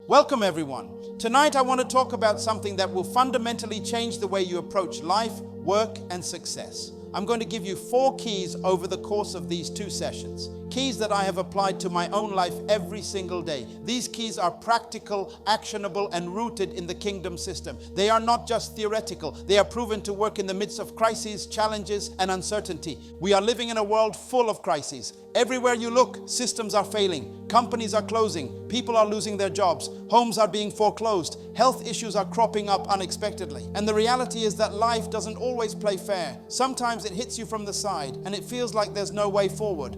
Welcome everyone. Tonight I want to talk about something that will fundamentally change the way you approach life, work, and success. I'm going to give you 4 keys over the course of these 2 sessions. Keys that I have applied to my own life every single day. These keys are practical, actionable, and rooted in the kingdom system. They are not just theoretical. They are proven to work in the midst of crises, challenges, and uncertainty. We are living in a world full of crises. Everywhere you look, systems are failing. Companies are closing. People are losing their jobs. Homes are being foreclosed. Health issues are cropping up unexpectedly. And the reality is that life doesn't always play fair. Sometimes it hits you from the side and it feels like there's no way forward.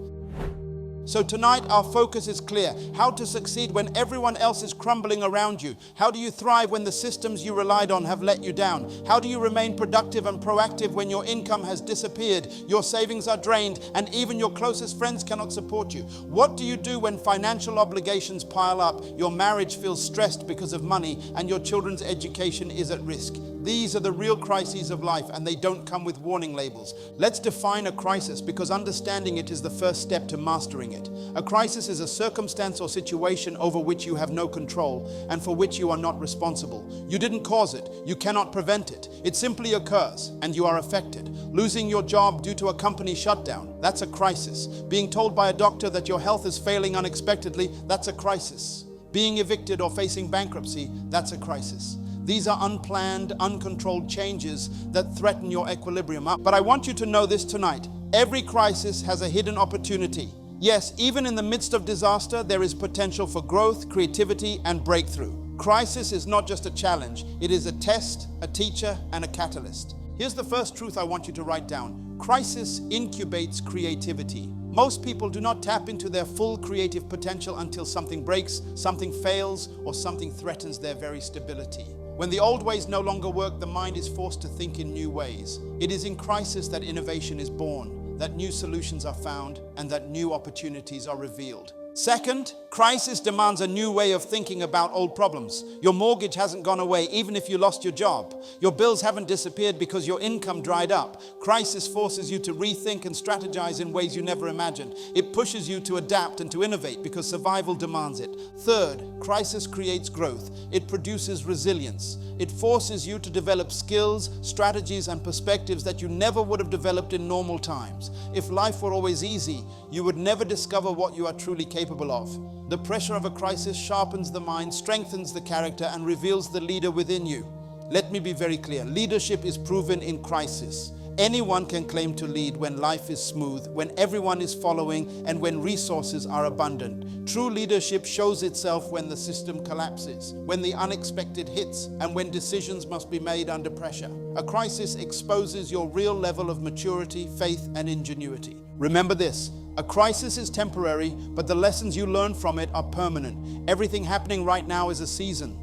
So tonight our focus is clear. How to succeed when everyone else is crumbling around you. How do you thrive when the systems you relied on have let you down? How do you remain productive and proactive when your income has disappeared, your savings are drained, and even your closest friends cannot support you? What do you do when financial obligations pile up, your marriage feels stressed because of money, and your children's education is at risk? These are the real crises of life, and they don't come with warning labels. Let's define a crisis, because understanding it is the first step to mastering it. A crisis is a circumstance or situation over which you have no control and for which you are not responsible. You didn't cause it. You cannot prevent it. It simply occurs and you are affected. Losing your job due to a company shutdown, that's a crisis. Being told by a doctor that your health is failing unexpectedly, that's a crisis. Being evicted or facing bankruptcy, that's a crisis. These are unplanned, uncontrolled changes that threaten your equilibrium. But I want you to know this tonight. Every crisis has a hidden opportunity. Yes, even in the midst of disaster, there is potential for growth, creativity, and breakthrough. Crisis is not just a challenge. It is a test, a teacher, and a catalyst. Here's the first truth I want you to write down. Crisis incubates creativity. Most people do not tap into their full creative potential until something breaks, something fails, or something threatens their very stability. When the old ways no longer work, the mind is forced to think in new ways. It is in crisis that innovation is born, that new solutions are found, and that new opportunities are revealed. Second, crisis demands a new way of thinking about old problems. Your mortgage hasn't gone away even if you lost your job. Your bills haven't disappeared because your income dried up. Crisis forces you to rethink and strategize in ways you never imagined. It pushes you to adapt and to innovate because survival demands it. Third, crisis creates growth. It produces resilience. It forces you to develop skills, strategies, and perspectives that you never would have developed in normal times. If life were always easy, you would never discover what you are truly capable of. The pressure of a crisis sharpens the mind, strengthens the character, and reveals the leader within you. Let me be very clear. Leadership is proven in crisis. Anyone can claim to lead when life is smooth, when everyone is following, and when resources are abundant. True leadership shows itself when the system collapses, when the unexpected hits, and when decisions must be made under pressure. A crisis exposes your real level of maturity, faith, and ingenuity. Remember this. A crisis is temporary, but the lessons you learn from it are permanent. Everything happening right now is a season.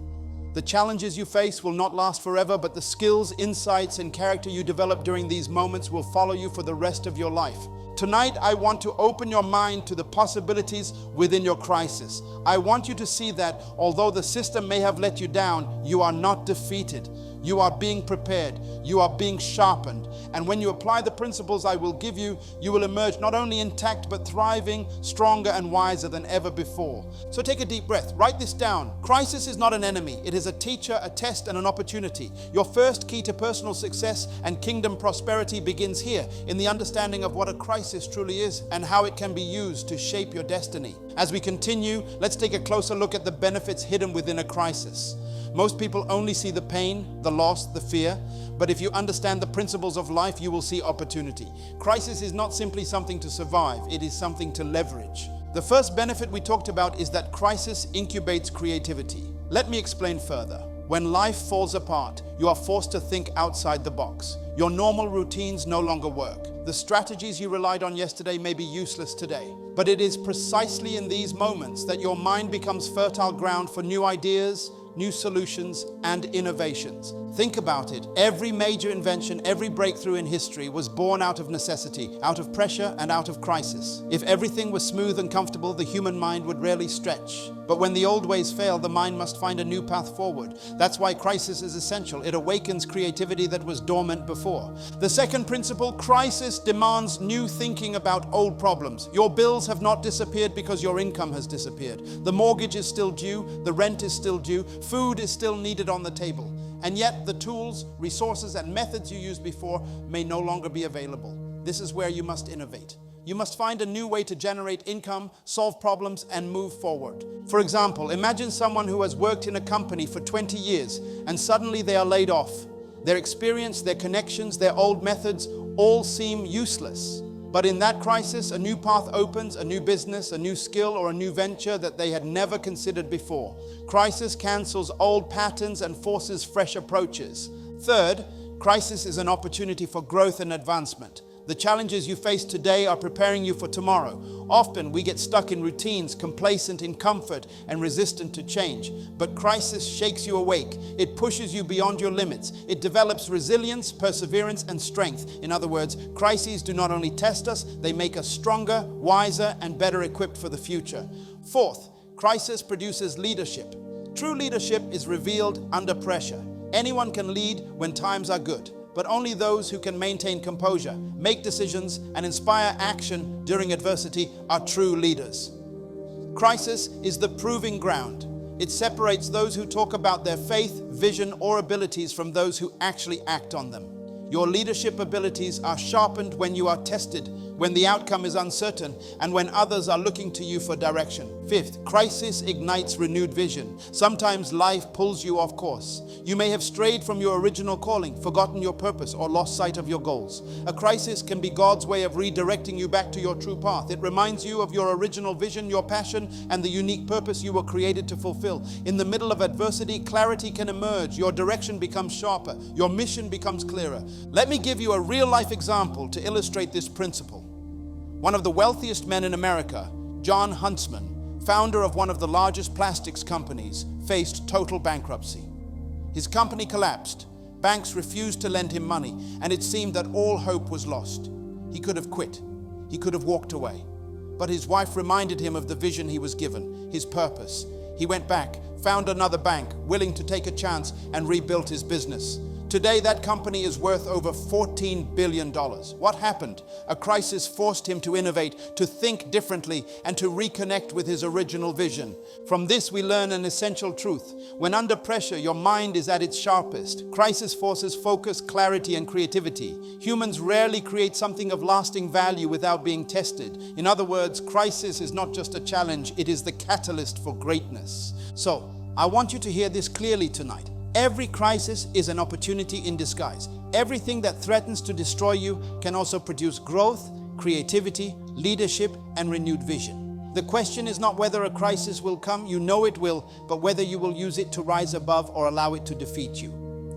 The challenges you face will not last forever, but the skills, insights, and character you develop during these moments will follow you for the rest of your life. Tonight, I want to open your mind to the possibilities within your crisis. I want you to see that although the system may have let you down, you are not defeated. You are being prepared. You are being sharpened. And when you apply the principles I will give you, you will emerge not only intact, but thriving, stronger, and wiser than ever before. So take a deep breath. Write this down. Crisis is not an enemy. It is a teacher, a test, and an opportunity. Your first key to personal success and kingdom prosperity begins here, in the understanding of what a crisis truly is and how it can be used to shape your destiny. As we continue, let's take a closer look at the benefits hidden within a crisis. Most people only see the pain, the loss, the fear, but if you understand the principles of life, you will see opportunity. Crisis is not simply something to survive, it is something to leverage. The first benefit we talked about is that crisis incubates creativity. Let me explain further. When life falls apart, you are forced to think outside the box. Your normal routines no longer work. The strategies you relied on yesterday may be useless today. But it is precisely in these moments that your mind becomes fertile ground for new ideas, new solutions, and innovations. Think about it. Every major invention, every breakthrough in history was born out of necessity, out of pressure, and out of crisis. If everything was smooth and comfortable, the human mind would rarely stretch. But when the old ways fail, the mind must find a new path forward. That's why crisis is essential. It awakens creativity that was dormant before. The second principle, crisis demands new thinking about old problems. Your bills have not disappeared because your income has disappeared. The mortgage is still due, the rent is still due, food is still needed on the table. And yet the tools, resources, and methods you used before may no longer be available. This is where you must innovate. You must find a new way to generate income, solve problems, and move forward. For example, imagine someone who has worked in a company for 20 years and suddenly they are laid off. Their experience, their connections, their old methods all seem useless. But in that crisis, a new path opens, a new business, a new skill, or a new venture that they had never considered before. Crisis cancels old patterns and forces fresh approaches. Third, crisis is an opportunity for growth and advancement. The challenges you face today are preparing you for tomorrow. Often we get stuck in routines, complacent in comfort, and resistant to change. But crisis shakes you awake. It pushes you beyond your limits. It develops resilience, perseverance, and strength. In other words, crises do not only test us, they make us stronger, wiser, and better equipped for the future. Fourth, crisis produces leadership. True leadership is revealed under pressure. Anyone can lead when times are good, but only those who can maintain composure, make decisions, and inspire action during adversity are true leaders. Crisis is the proving ground. It separates those who talk about their faith, vision, or abilities from those who actually act on them. Your leadership abilities are sharpened when you are tested, when the outcome is uncertain, and when others are looking to you for direction. Fifth, crisis ignites renewed vision. Sometimes life pulls you off course. You may have strayed from your original calling, forgotten your purpose, or lost sight of your goals. A crisis can be God's way of redirecting you back to your true path. It reminds you of your original vision, your passion, and the unique purpose you were created to fulfill. In the middle of adversity, clarity can emerge. Your direction becomes sharper. Your mission becomes clearer. Let me give you a real-life example to illustrate this principle. One of the wealthiest men in America, John Huntsman, founder of one of the largest plastics companies, faced total bankruptcy. His company collapsed. Banks refused to lend him money, and it seemed that all hope was lost. He could have quit. He could have walked away. But his wife reminded him of the vision he was given, his purpose. He went back, found another bank, willing to take a chance, and rebuilt his business. Today, that company is worth over $14 billion. What happened? A crisis forced him to innovate, to think differently, and to reconnect with his original vision. From this, we learn an essential truth. When under pressure, your mind is at its sharpest. Crisis forces focus, clarity, and creativity. Humans rarely create something of lasting value without being tested. In other words, crisis is not just a challenge, it is the catalyst for greatness. So, I want you to hear this clearly tonight. Every crisis is an opportunity in disguise. Everything that threatens to destroy you can also produce growth, creativity, leadership, and renewed vision. The question is not whether a crisis will come, you know it will, but whether you will use it to rise above or allow it to defeat you.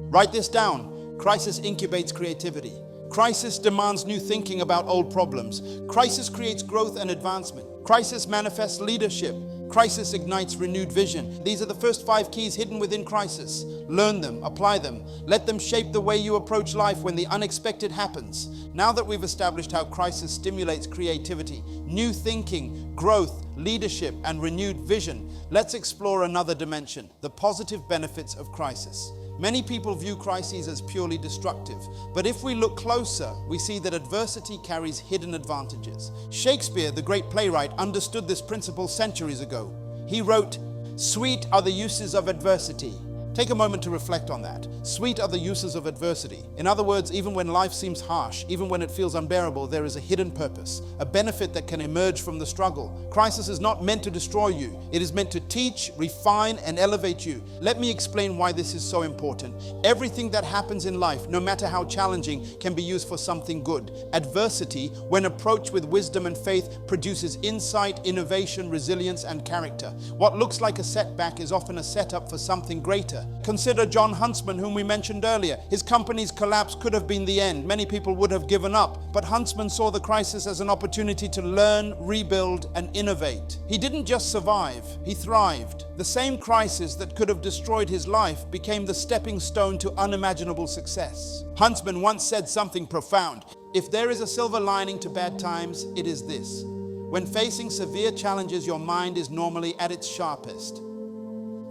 Write this down. Crisis incubates creativity. Crisis demands new thinking about old problems. Crisis creates growth and advancement. Crisis manifests leadership. Crisis ignites renewed vision. These are the first 5 keys hidden within crisis. Learn them, apply them. Let them shape the way you approach life when the unexpected happens. Now that we've established how crisis stimulates creativity, new thinking, growth, leadership, and renewed vision, let's explore another dimension, the positive benefits of crisis. Many people view crises as purely destructive, but if we look closer, we see that adversity carries hidden advantages. Shakespeare, the great playwright, understood this principle centuries ago. He wrote, "Sweet are the uses of adversity." Take a moment to reflect on that. Sweet are the uses of adversity. In other words, even when life seems harsh, even when it feels unbearable, there is a hidden purpose, a benefit that can emerge from the struggle. Crisis is not meant to destroy you. It is meant to teach, refine, and elevate you. Let me explain why this is so important. Everything that happens in life, no matter how challenging, can be used for something good. Adversity, when approached with wisdom and faith, produces insight, innovation, resilience, and character. What looks like a setback is often a setup for something greater. Consider John Huntsman, whom we mentioned earlier. His company's collapse could have been the end. Many people would have given up, but Huntsman saw the crisis as an opportunity to learn, rebuild, and innovate. He didn't just survive, he thrived. The same crisis that could have destroyed his life became the stepping stone to unimaginable success. Huntsman once said something profound. "If there is a silver lining to bad times, it is this. When facing severe challenges, your mind is normally at its sharpest.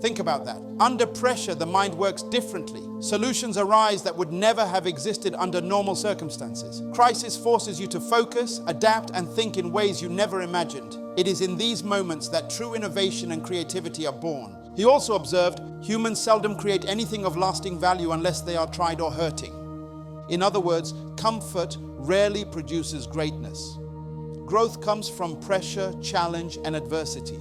Think about that. Under pressure, the mind works differently. Solutions arise that would never have existed under normal circumstances. Crisis forces you to focus, adapt, and think in ways you never imagined. It is in these moments that true innovation and creativity are born. He also observed, humans seldom create anything of lasting value unless they are tried or hurting. In other words, comfort rarely produces greatness. Growth comes from pressure, challenge, and adversity.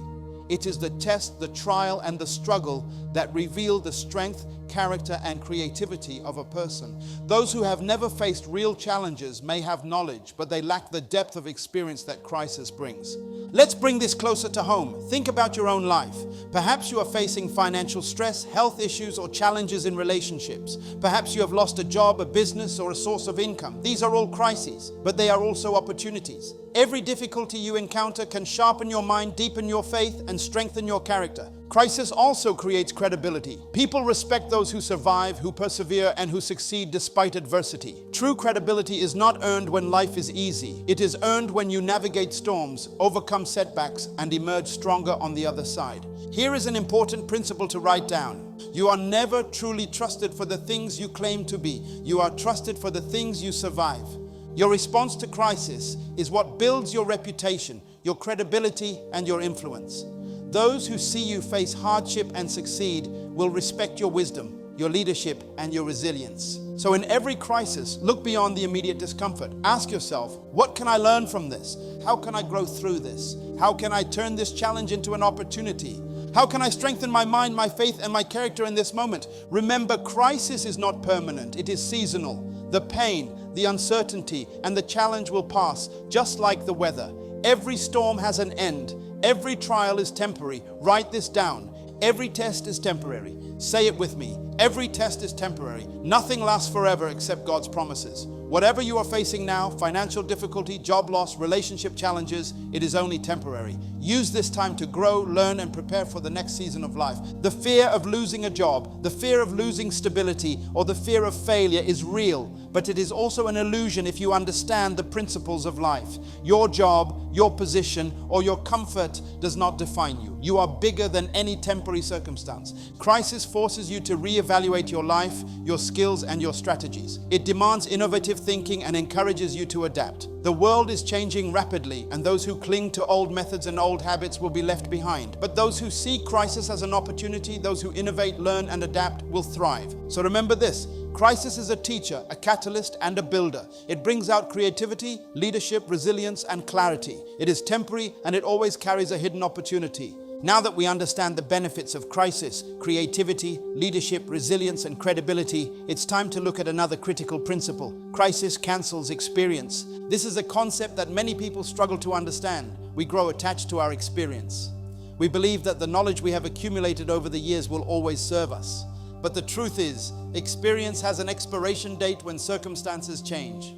It is the test, the trial, and the struggle that reveal the strength, character, and creativity of a person. Those who have never faced real challenges may have knowledge, but they lack the depth of experience that crisis brings. Let's bring this closer to home. Think about your own life. Perhaps you are facing financial stress, health issues, or challenges in relationships. Perhaps you have lost a job, a business, or a source of income. These are all crises, but they are also opportunities. Every difficulty you encounter can sharpen your mind, deepen your faith, and strengthen your character. Crisis also creates credibility. People respect those who survive, who persevere, and who succeed despite adversity. True credibility is not earned when life is easy. It is earned when you navigate storms, overcome setbacks, and emerge stronger on the other side. Here is an important principle to write down. You are never truly trusted for the things you claim to be. You are trusted for the things you survive. Your response to crisis is what builds your reputation, your credibility, and your influence. Those who see you face hardship and succeed will respect your wisdom, your leadership, and your resilience. So in every crisis, look beyond the immediate discomfort. Ask yourself, what can I learn from this? How can I grow through this? How can I turn this challenge into an opportunity? How can I strengthen my mind, my faith, and my character in this moment? Remember, crisis is not permanent. It is seasonal. The pain, the uncertainty, and the challenge will pass, just like the weather. Every storm has an end. Every trial is temporary. Write this down. Every test is temporary. Say it with me. Every test is temporary. Nothing lasts forever except God's promises. Whatever you are facing now, financial difficulty, job loss, relationship challenges, it is only temporary. Use this time to grow, learn, and prepare for the next season of life. The fear of losing a job, the fear of losing stability, or the fear of failure is real, but it is also an illusion if you understand the principles of life. Your job, your position, or your comfort does not define you. You are bigger than any temporary circumstance. Crisis forces you to reevaluate your life, your skills, and your strategies. It demands innovative thinking and encourages you to adapt. The world is changing rapidly, and those who cling to old methods and old habits will be left behind. But those who see crisis as an opportunity, those who innovate, learn, and adapt will thrive. So remember this. Crisis is a teacher, a catalyst, and a builder. It brings out creativity, leadership, resilience, and clarity. It is temporary, and it always carries a hidden opportunity. Now that we understand the benefits of crisis, creativity, leadership, resilience, and credibility, it's time to look at another critical principle. Crisis cancels experience. This is a concept that many people struggle to understand. We grow attached to our experience. We believe that the knowledge we have accumulated over the years will always serve us. But the truth is, experience has an expiration date when circumstances change.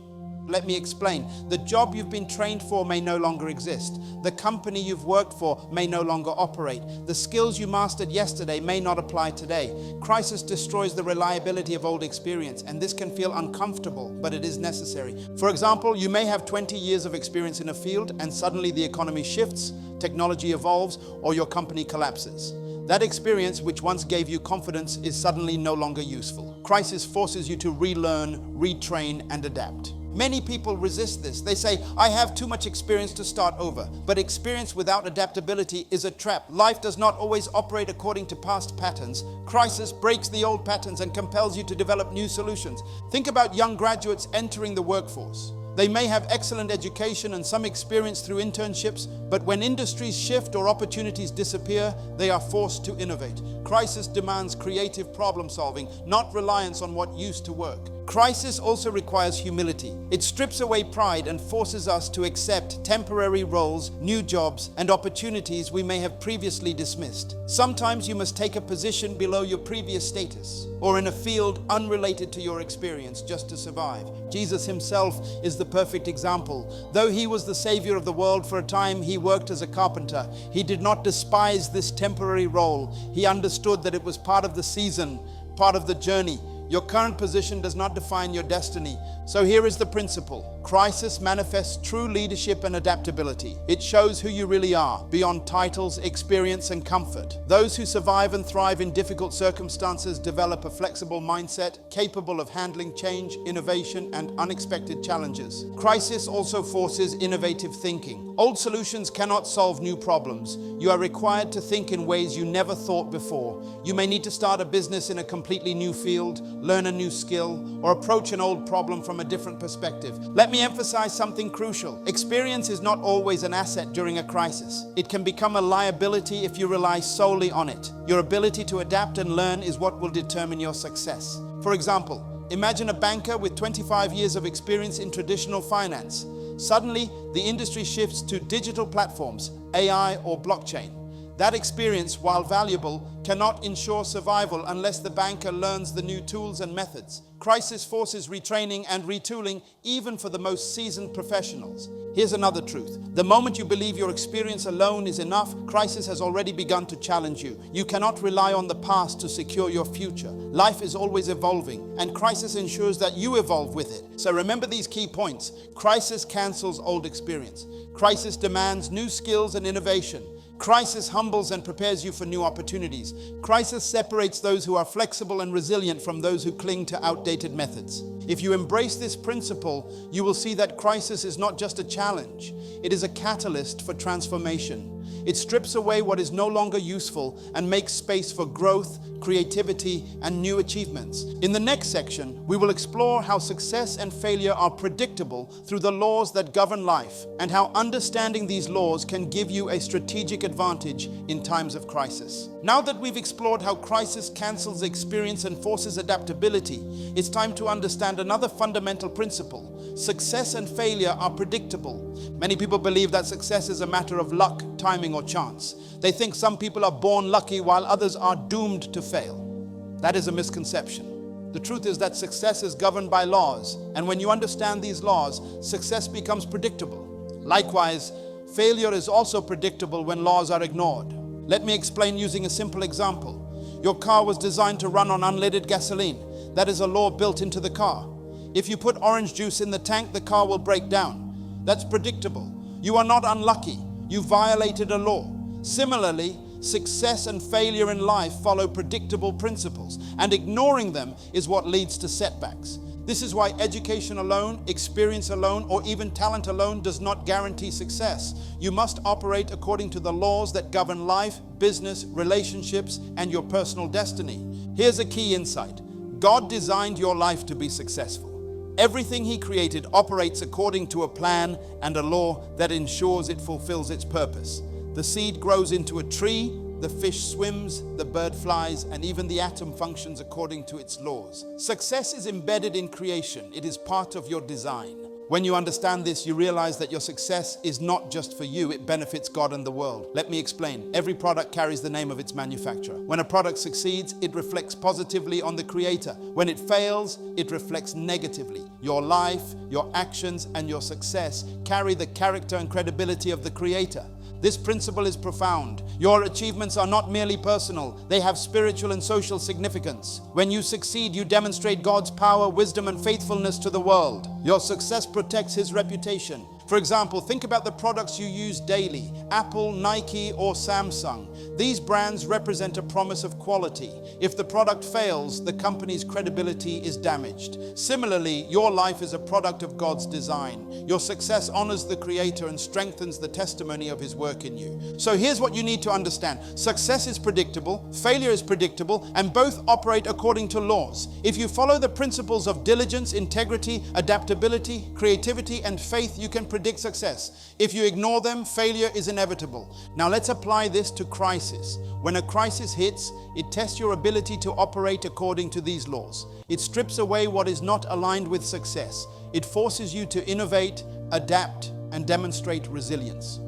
Let me explain. The job you've been trained for may no longer exist. The company you've worked for may no longer operate. The skills you mastered yesterday may not apply today. Crisis destroys the reliability of old experience, and this can feel uncomfortable, but it is necessary. For example, you may have 20 years of experience in a field, and suddenly the economy shifts, technology evolves, or your company collapses. That experience, which once gave you confidence, is suddenly no longer useful. Crisis forces you to relearn, retrain, and adapt. Many people resist this. They say, I have too much experience to start over. But experience without adaptability is a trap. Life does not always operate according to past patterns. Crisis breaks the old patterns and compels you to develop new solutions. Think about young graduates entering the workforce. They may have excellent education and some experience through internships, but when industries shift or opportunities disappear, they are forced to innovate. Crisis demands creative problem solving, not reliance on what used to work. Crisis also requires humility. It strips away pride and forces us to accept temporary roles, new jobs, and opportunities we may have previously dismissed. Sometimes you must take a position below your previous status, or in a field unrelated to your experience, just to survive. Jesus himself is the perfect example. Though he was the Savior of the world, for a time he worked as a carpenter. He did not despise this temporary role. He understood that it was part of the season, part of the journey. Your current position does not define your destiny. So here is the principle. Crisis manifests true leadership and adaptability. It shows who you really are, beyond titles, experience, and comfort. Those who survive and thrive in difficult circumstances develop a flexible mindset, capable of handling change, innovation, and unexpected challenges. Crisis also forces innovative thinking. Old solutions cannot solve new problems. You are required to think in ways you never thought before. You may need to start a business in a completely new field, learn a new skill, or approach an old problem from a different perspective. Let me emphasize something crucial. Experience is not always an asset during a crisis. It can become a liability if you rely solely on it. Your ability to adapt and learn is what will determine your success. For example, imagine a banker with 25 years of experience in traditional finance. Suddenly, the industry shifts to digital platforms, AI or blockchain. That experience, while valuable, cannot ensure survival unless the banker learns the new tools and methods. Crisis forces retraining and retooling even for the most seasoned professionals. Here's another truth. The moment you believe your experience alone is enough, crisis has already begun to challenge you. You cannot rely on the past to secure your future. Life is always evolving, and crisis ensures that you evolve with it. So remember these key points. Crisis cancels old experience. Crisis demands new skills and innovation. Crisis humbles and prepares you for new opportunities. Crisis separates those who are flexible and resilient from those who cling to outdated methods. If you embrace this principle, you will see that crisis is not just a challenge. It is a catalyst for transformation. It strips away what is no longer useful and makes space for growth, creativity, and new achievements. In the next section, we will explore how success and failure are predictable through the laws that govern life, and how understanding these laws can give you a strategic advantage in times of crisis. Now that we've explored how crisis cancels experience and forces adaptability, it's time to understand another fundamental principle. Success and failure are predictable. Many people believe that success is a matter of luck, timing, or chance. They think some people are born lucky while others are doomed to fail. That is a misconception. The truth is that success is governed by laws, and when you understand these laws, success becomes predictable. Likewise, failure is also predictable when laws are ignored. Let me explain using a simple example. Your car was designed to run on unleaded gasoline. That is a law built into the car. If you put orange juice in the tank, the car will break down. That's predictable. You are not unlucky. You violated a law. Similarly, success and failure in life follow predictable principles, and ignoring them is what leads to setbacks. This is why education alone, experience alone, or even talent alone does not guarantee success. You must operate according to the laws that govern life, business, relationships, and your personal destiny. Here's a key insight. God designed your life to be successful. Everything He created operates according to a plan and a law that ensures it fulfills its purpose. The seed grows into a tree, the fish swims, the bird flies, and even the atom functions according to its laws. Success is embedded in creation. It is part of your design. When you understand this, you realize that your success is not just for you, it benefits God and the world. Let me explain. Every product carries the name of its manufacturer. When a product succeeds, it reflects positively on the creator. When it fails, it reflects negatively. Your life, your actions, and your success carry the character and credibility of the creator. This principle is profound. Your achievements are not merely personal, they have spiritual and social significance. When you succeed, you demonstrate God's power, wisdom, and faithfulness to the world. Your success protects His reputation. For example, think about the products you use daily: Apple, Nike, or Samsung. These brands represent a promise of quality. If the product fails, the company's credibility is damaged. Similarly, your life is a product of God's design. Your success honors the Creator and strengthens the testimony of His work in you. So here's what you need to understand. Success is predictable, failure is predictable, and both operate according to laws. If you follow the principles of diligence, integrity, adaptability, creativity, and faith, you can predict success. If you ignore them, failure is inevitable. Now let's apply this to crisis. When a crisis hits, it tests your ability to operate according to these laws. It strips away what is not aligned with success. It forces you to innovate, adapt, and demonstrate resilience.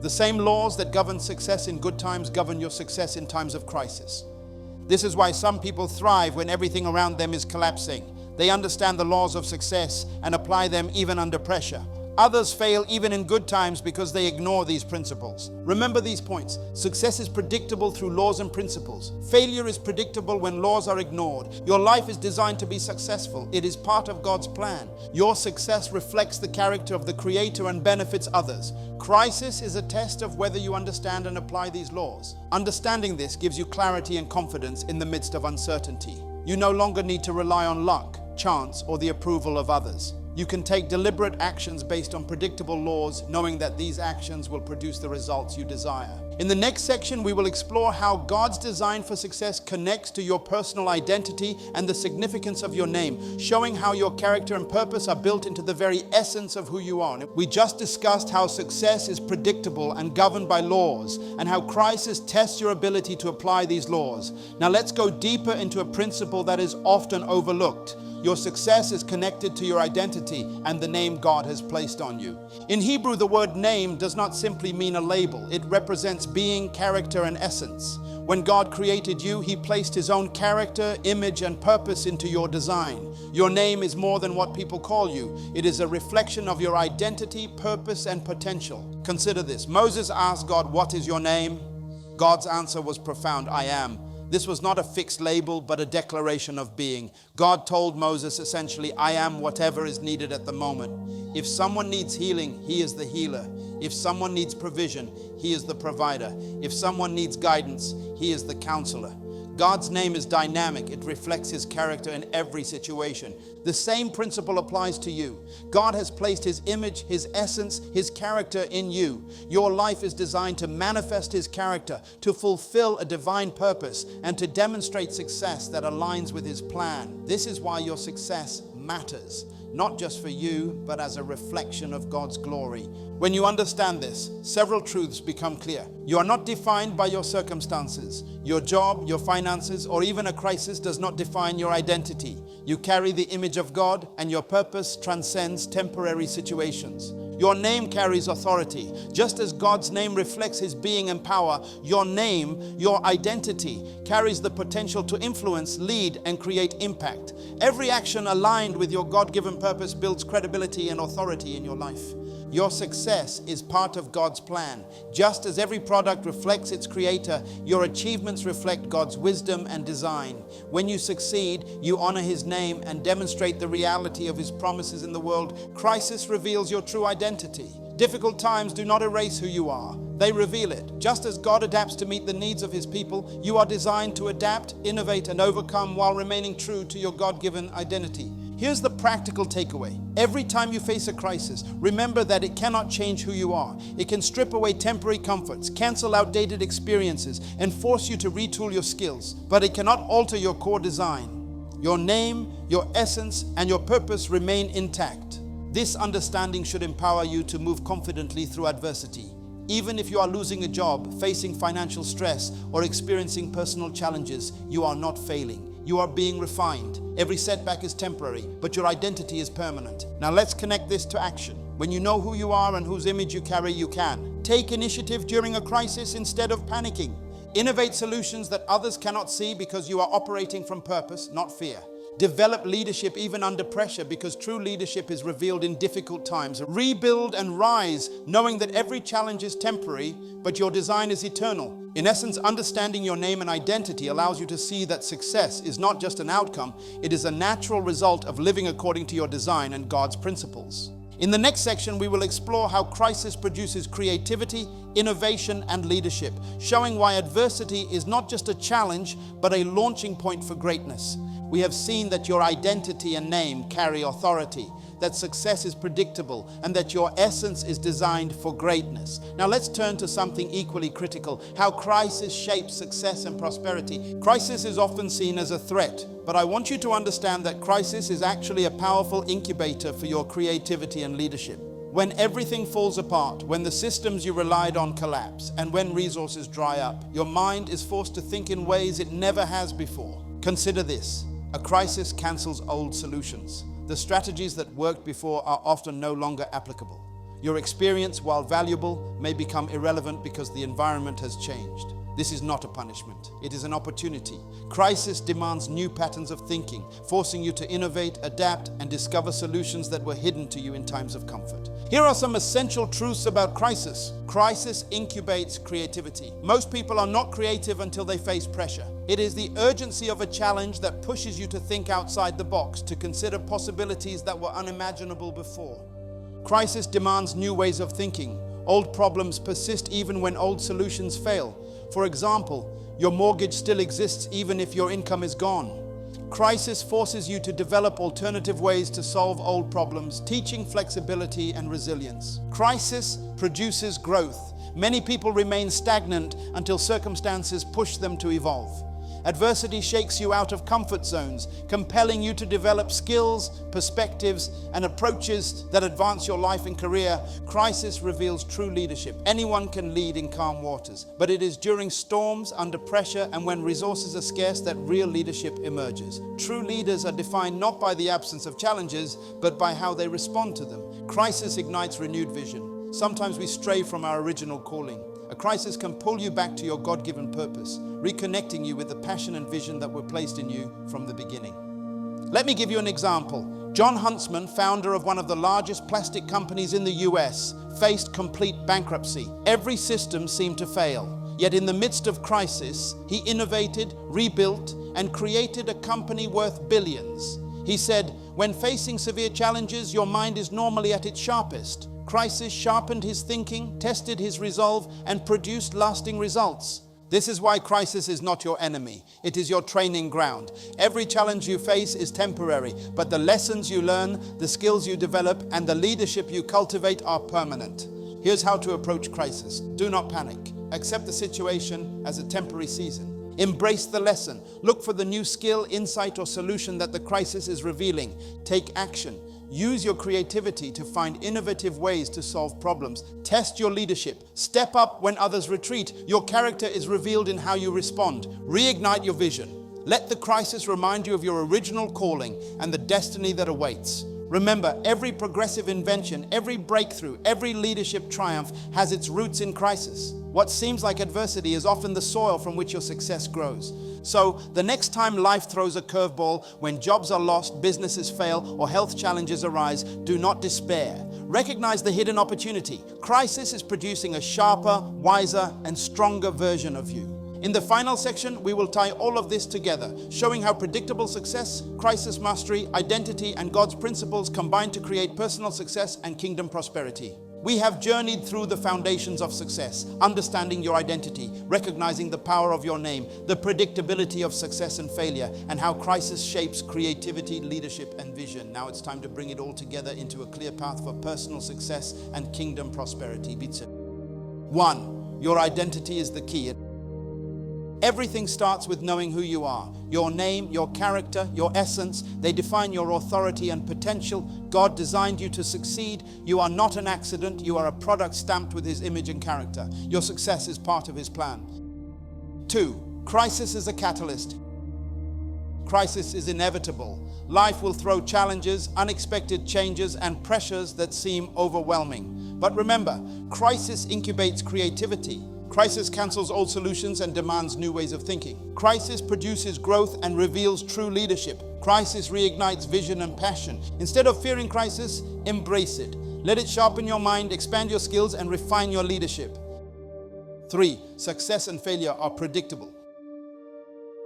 The same laws that govern success in good times govern your success in times of crisis. This is why some people thrive when everything around them is collapsing. They understand the laws of success and apply them even under pressure. Others fail even in good times because they ignore these principles. Remember these points. Success is predictable through laws and principles. Failure is predictable when laws are ignored. Your life is designed to be successful. It is part of God's plan. Your success reflects the character of the Creator and benefits others. Crisis is a test of whether you understand and apply these laws. Understanding this gives you clarity and confidence in the midst of uncertainty. You no longer need to rely on luck, chance, or the approval of others. You can take deliberate actions based on predictable laws, knowing that these actions will produce the results you desire. In the next section, we will explore how God's design for success connects to your personal identity and the significance of your name, showing how your character and purpose are built into the very essence of who you are. We just discussed how success is predictable and governed by laws, and how crisis tests your ability to apply these laws. Now let's go deeper into a principle that is often overlooked. Your success is connected to your identity and the name God has placed on you. In Hebrew, the word name does not simply mean a label. It represents being, character, and essence. When God created you, He placed His own character, image, and purpose into your design. Your name is more than what people call you. It is a reflection of your identity, purpose, and potential. Consider this. Moses asked God, "What is your name?" God's answer was profound: "I am." This was not a fixed label, but a declaration of being. God told Moses essentially, "I am whatever is needed at the moment." If someone needs healing, He is the healer. If someone needs provision, He is the provider. If someone needs guidance, He is the counselor. God's name is dynamic. It reflects His character in every situation. The same principle applies to you. God has placed His image, His essence, His character in you. Your life is designed to manifest His character, to fulfill a divine purpose, and to demonstrate success that aligns with His plan. This is why your success matters, not just for you, but as a reflection of God's glory. When you understand this, several truths become clear. You are not defined by your circumstances. Your job, your finances, or even a crisis does not define your identity. You carry the image of God, and your purpose transcends temporary situations. Your name carries authority. Just as God's name reflects His being and power, your name, your identity, carries the potential to influence, lead, and create impact. Every action aligned with your God-given purpose builds credibility and authority in your life. Your success is part of God's plan. Just as every product reflects its creator, your achievements reflect God's wisdom and design. When you succeed, you honor His name and demonstrate the reality of His promises in the world. Crisis reveals your true identity. Difficult times do not erase who you are. They reveal it. Just as God adapts to meet the needs of His people, you are designed to adapt, innovate, and overcome while remaining true to your God-given identity. Here's the practical takeaway. Every time you face a crisis, remember that it cannot change who you are. It can strip away temporary comforts, cancel outdated experiences, and force you to retool your skills. But it cannot alter your core design. Your name, your essence, and your purpose remain intact. This understanding should empower you to move confidently through adversity. Even if you are losing a job, facing financial stress, or experiencing personal challenges, you are not failing. You are being refined. Every setback is temporary, but your identity is permanent. Now let's connect this to action. When you know who you are and whose image you carry, you can take initiative during a crisis instead of panicking. Innovate solutions that others cannot see because you are operating from purpose, not fear. Develop leadership even under pressure, because true leadership is revealed in difficult times. Rebuild and rise, knowing that every challenge is temporary, but your design is eternal. In essence, understanding your name and identity allows you to see that success is not just an outcome, it is a natural result of living according to your design and God's principles. In the next section, we will explore how crisis produces creativity, innovation, and leadership, showing why adversity is not just a challenge, but a launching point for greatness. We have seen that your identity and name carry authority, that success is predictable, and that your essence is designed for greatness. Now let's turn to something equally critical: how crisis shapes success and prosperity. Crisis is often seen as a threat, but I want you to understand that crisis is actually a powerful incubator for your creativity and leadership. When everything falls apart, when the systems you relied on collapse, and when resources dry up, your mind is forced to think in ways it never has before. Consider this: a crisis cancels old solutions. The strategies that worked before are often no longer applicable. Your experience, while valuable, may become irrelevant because the environment has changed. This is not a punishment. It is an opportunity. Crisis demands new patterns of thinking, forcing you to innovate, adapt, and discover solutions that were hidden to you in times of comfort. Here are some essential truths about crisis. Crisis incubates creativity. Most people are not creative until they face pressure. It is the urgency of a challenge that pushes you to think outside the box, to consider possibilities that were unimaginable before. Crisis demands new ways of thinking. Old problems persist even when old solutions fail. For example, your mortgage still exists even if your income is gone. Crisis forces you to develop alternative ways to solve old problems, teaching flexibility and resilience. Crisis produces growth. Many people remain stagnant until circumstances push them to evolve. Adversity shakes you out of comfort zones, compelling you to develop skills, perspectives, and approaches that advance your life and career. Crisis reveals true leadership. Anyone can lead in calm waters, but it is during storms, under pressure, and when resources are scarce that real leadership emerges. True leaders are defined not by the absence of challenges, but by how they respond to them. Crisis ignites renewed vision. Sometimes we stray from our original calling. A crisis can pull you back to your God-given purpose, reconnecting you with the passion and vision that were placed in you from the beginning. Let me give you an example. John Huntsman, founder of one of the largest plastic companies in the US, faced complete bankruptcy. Every system seemed to fail. Yet in the midst of crisis, he innovated, rebuilt, and created a company worth billions. He said, "When facing severe challenges, your mind is normally at its sharpest." Crisis sharpened his thinking, tested his resolve, and produced lasting results. This is why crisis is not your enemy. It is your training ground. Every challenge you face is temporary, but the lessons you learn, the skills you develop, and the leadership you cultivate are permanent. Here's how to approach crisis. Do not panic. Accept the situation as a temporary season. Embrace the lesson. Look for the new skill, insight, or solution that the crisis is revealing. Take action. Use your creativity to find innovative ways to solve problems. Test your leadership. Step up when others retreat. Your character is revealed in how you respond. Reignite your vision. Let the crisis remind you of your original calling and the destiny that awaits. Remember, every progressive invention, every breakthrough, every leadership triumph has its roots in crisis. What seems like adversity is often the soil from which your success grows. So, the next time life throws a curveball, when jobs are lost, businesses fail, or health challenges arise, do not despair. Recognize the hidden opportunity. Crisis is producing a sharper, wiser, and stronger version of you. In the final section, we will tie all of this together, showing how predictable success, crisis mastery, identity, and God's principles combine to create personal success and kingdom prosperity. We have journeyed through the foundations of success, understanding your identity, recognizing the power of your name, the predictability of success and failure, and how crisis shapes creativity, leadership, and vision. Now it's time to bring it all together into a clear path for personal success and kingdom prosperity. 1. Your identity is the key. Everything starts with knowing who you are. Your name, your character, your essence, they define your authority and potential. God designed you to succeed. You are not an accident. You are a product stamped with His image and character. Your success is part of His plan. 2. Crisis is a catalyst. Crisis is inevitable. Life will throw challenges, unexpected changes, and pressures that seem overwhelming. But remember, crisis incubates creativity. Crisis cancels old solutions and demands new ways of thinking. Crisis produces growth and reveals true leadership. Crisis reignites vision and passion. Instead of fearing crisis, embrace it. Let it sharpen your mind, expand your skills, and refine your leadership. 3. Success and failure are predictable.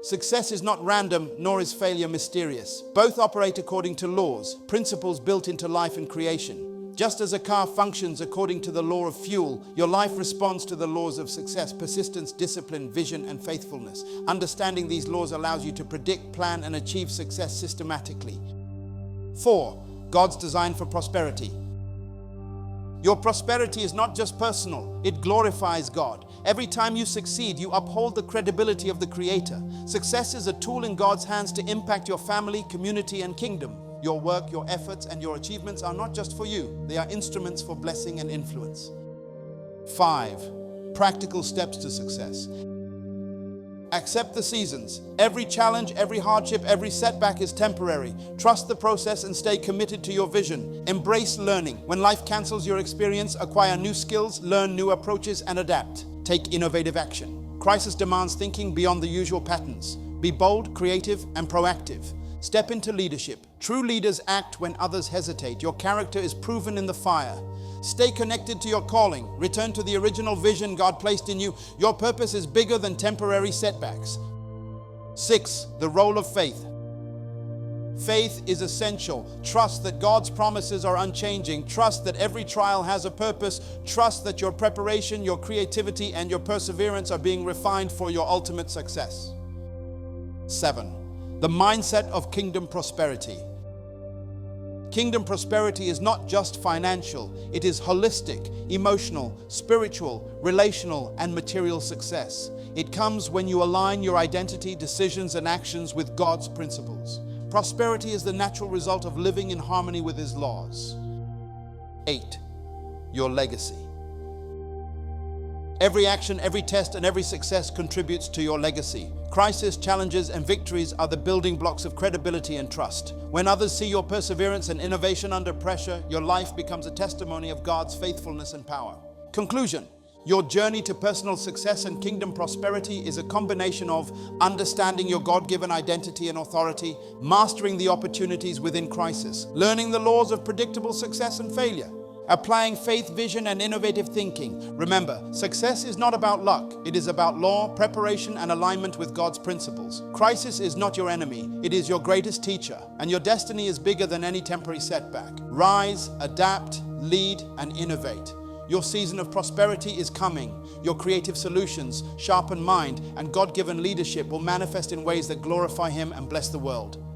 Success is not random, nor is failure mysterious. Both operate according to laws, principles built into life and creation. Just as a car functions according to the law of fuel, your life responds to the laws of success, persistence, discipline, vision, and faithfulness. Understanding these laws allows you to predict, plan, and achieve success systematically. 4. God's design for prosperity. Your prosperity is not just personal, it glorifies God. Every time you succeed, you uphold the credibility of the Creator. Success is a tool in God's hands to impact your family, community, and kingdom. Your work, your efforts, and your achievements are not just for you. They are instruments for blessing and influence. 5. Practical steps to success. Accept the seasons. Every challenge, every hardship, every setback is temporary. Trust the process and stay committed to your vision. Embrace learning. When life cancels your experience, acquire new skills, learn new approaches, and adapt. Take innovative action. Crisis demands thinking beyond the usual patterns. Be bold, creative, and proactive. Step into leadership. True leaders act when others hesitate. Your character is proven in the fire. Stay connected to your calling. Return to the original vision God placed in you. Your purpose is bigger than temporary setbacks. 6. The role of faith. Faith is essential. Trust that God's promises are unchanging. Trust that every trial has a purpose. Trust that your preparation, your creativity, and your perseverance are being refined for your ultimate success. 7. The mindset of kingdom prosperity. Kingdom prosperity is not just financial. It is holistic, emotional, spiritual, relational, and material success. It comes when you align your identity, decisions, and actions with God's principles. Prosperity is the natural result of living in harmony with His laws. 8. Your legacy. Every action, every test, and every success contributes to your legacy. Crisis, challenges, and victories are the building blocks of credibility and trust. When others see your perseverance and innovation under pressure, your life becomes a testimony of God's faithfulness and power. Conclusion. Your journey to personal success and kingdom prosperity is a combination of understanding your God-given identity and authority, mastering the opportunities within crisis, learning the laws of predictable success and failure, applying faith, vision, and innovative thinking. Remember, success is not about luck. It is about law, preparation, and alignment with God's principles. Crisis is not your enemy. It is your greatest teacher, and your destiny is bigger than any temporary setback. Rise, adapt, lead, and innovate. Your season of prosperity is coming. Your creative solutions, sharpened mind, and God-given leadership will manifest in ways that glorify Him and bless the world.